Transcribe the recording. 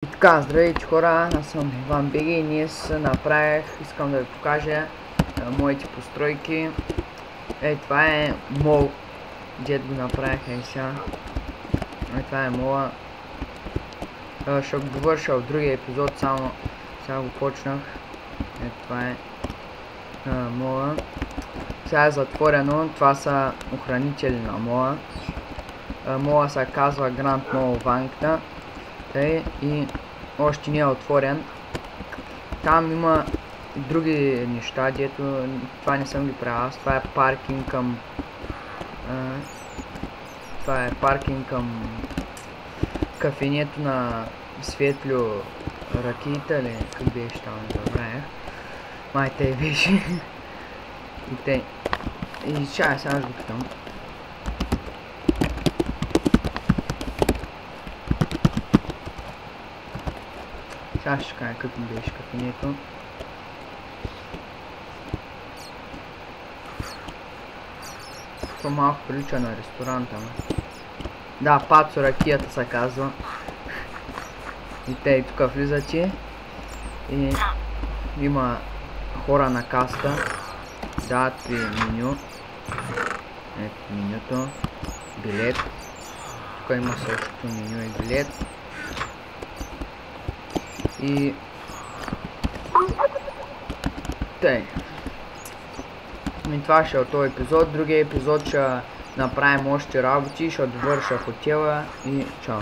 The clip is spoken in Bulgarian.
И така, здравейте хора, аз съм Иван Биги и днес искам да ви покажа моите постройки. Това е мол, дед го направих сега. Това е мола. Ще го довърша в другия епизод, само сега го почнах. Това е мола. Сега е затворено, това са охранители на мола. Мола се казва Grand Mall Vangta. И още не е отворен. Там има други неща, дето това не съм ги правил аз. Това е паркинг към кафенето на Светлю Ракита, или как беше там, не забравях. Май те беше. И сега го питам. Сега ще кажа какво беше кафенето. Това малко прилича на ресторанта. Да, Пацо Ракията се казва. И тук влизате и има хора на каста. Дават ви меню. Ето менюто. Билет. Тук има също меню и билет. И това ще е от този епизод. Другия епизод ще направим още работи, ще довърша хотела и чао.